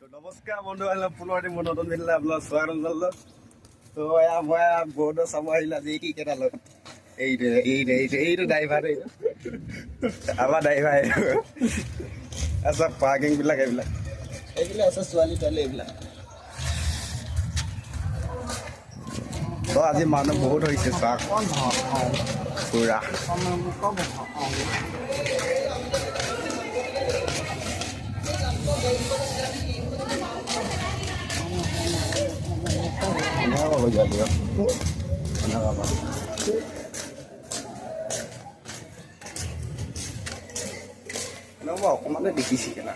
नमस्कार बंधु बान्धव पुनः एटी नतुन भिडिओ आपनाक स्वागत जनालो। तो मैं बहुत चाब आहिला जे की केटा लग এইটো ড্ৰাইভাৰ আমাৰ ড্ৰাইভাৰ আচ্ছা পাৰ্কিং বিলাক এইবিলাক আছে ছোৱালী তোৱালী এইবিলাক। তো আজি মানুহ বহুত হৈছে চাক পুৰা অকমানে দেখিছি কেনা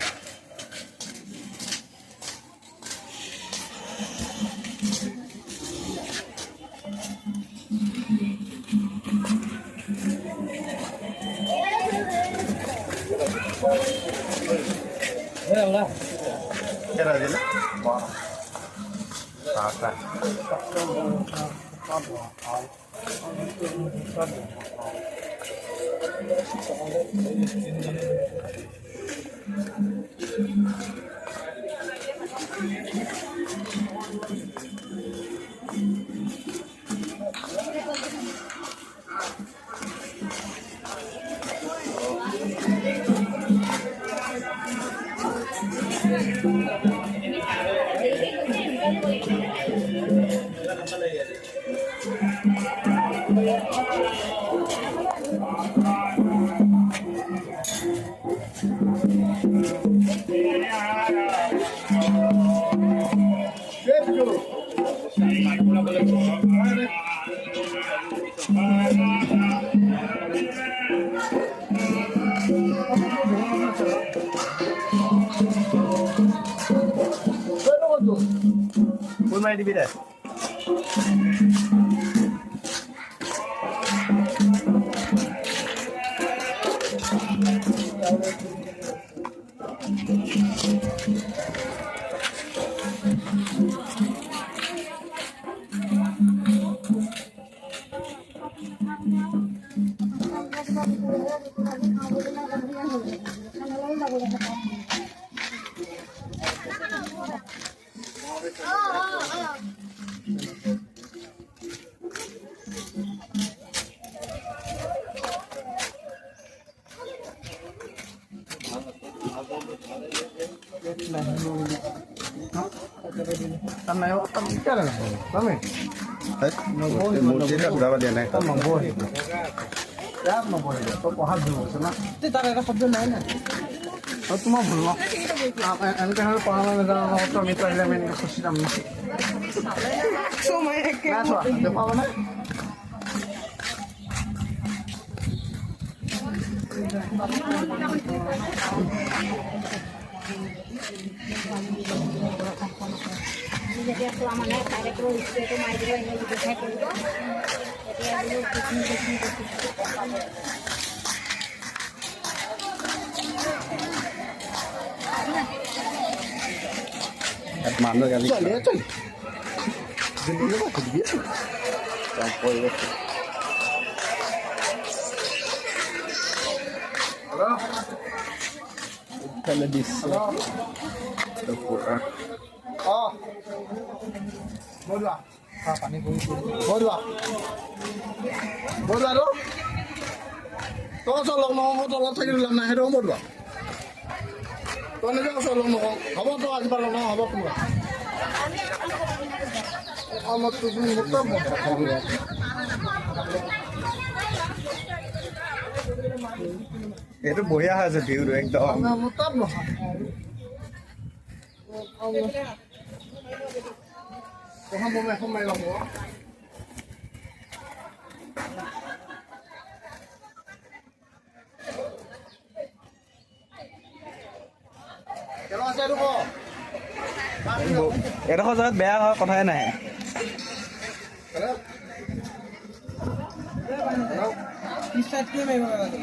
Era dele? Bora. Tá. Pun main di bidang. Tanah itu kan jalan lah, kami. Mungkin berapa dia naik? Kan mampu. Ya mampu dia. Kau paham dulu, sana. Itu tanah itu kerja mana? Kau cuma belum. Ini kan harus paham dengan orang mitra elemen yang khusus kami. Semua yang kau. Nah, ada apa mana? Jadi aku amanah tadi terus itu mai dulu ini juga saya kerja. Jadi aku bikin. Mana kali? Coy. Jadi apa dia? Campur. Halo. Kalau di halo. Dapur. Oh. Bodua. Apa nih Bodua. Bodua lo? Kau solong nongol tolong saya dalam nahir dong Bodua. Kau nih kau solong nongol. Apa tuh aja kalau nongol apa tuh? Amat tuh mutam. Itu boya aja view ekdom. Mutam loh. Không mày lòng quá. Kalau saya dulu. Itu kok sangat beak কথাই নাই. Halo. Halo. Bisa কি মাইবা লাগে?